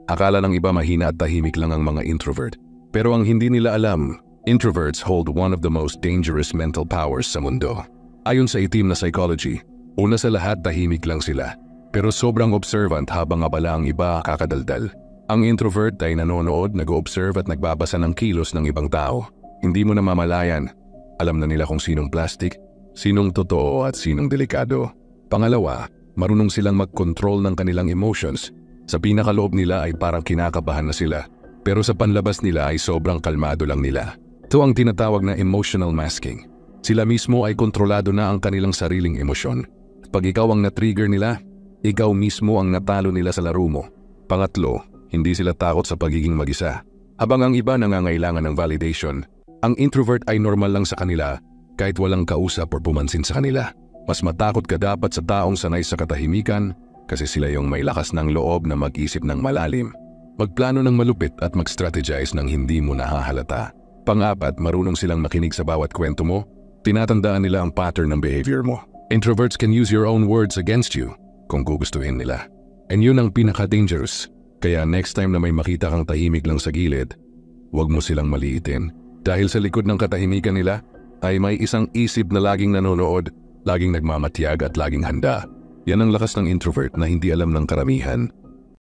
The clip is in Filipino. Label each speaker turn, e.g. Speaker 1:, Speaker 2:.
Speaker 1: Akala ng iba mahina at tahimik lang ang mga introvert. Pero ang hindi nila alam, introverts hold one of the most dangerous mental powers sa mundo. Ayon sa itim na psychology, una sa lahat tahimik lang sila. Pero sobrang observant habang abala ang iba kakadaldal. Ang introvert ay nanonood, nag-o-observe at nagbabasa ng kilos ng ibang tao. Hindi mo namamalayan. Alam na nila kung sinong plastic, sinong totoo at sinong delikado. Pangalawa, marunong silang mag-control ng kanilang emotions. Sa pinakaloob nila ay parang kinakabahan na sila. Pero sa panlabas nila ay sobrang kalmado lang nila. Ito ang tinatawag na emotional masking. Sila mismo ay kontrolado na ang kanilang sariling emosyon. Pag ikaw ang na-trigger nila, ikaw mismo ang natalo nila sa laro mo. Pangatlo, hindi sila takot sa pagiging mag-isa. Habang ang iba nangangailangan ng validation, ang introvert ay normal lang sa kanila kahit walang kausap o pumansin sa kanila. Mas matakot ka dapat sa taong sanay sa katahimikan kasi sila yung may lakas ng loob na mag-isip ng malalim. Magplano ng malupit at mag-strategize ng hindi mo nahahalata. Pang-apat, marunong silang makinig sa bawat kwento mo. Tinatandaan nila ang pattern ng behavior mo. Introverts can use your own words against you kung gugustuhin nila. And yun ang pinaka-dangerous. Kaya next time na may makita kang tahimik lang sa gilid, huwag mo silang maliitin. Dahil sa likod ng katahimikan nila, ay may isang isip na laging nanonood, laging nagmamatiyag at laging handa. Yan ang lakas ng introvert na hindi alam ng karamihan.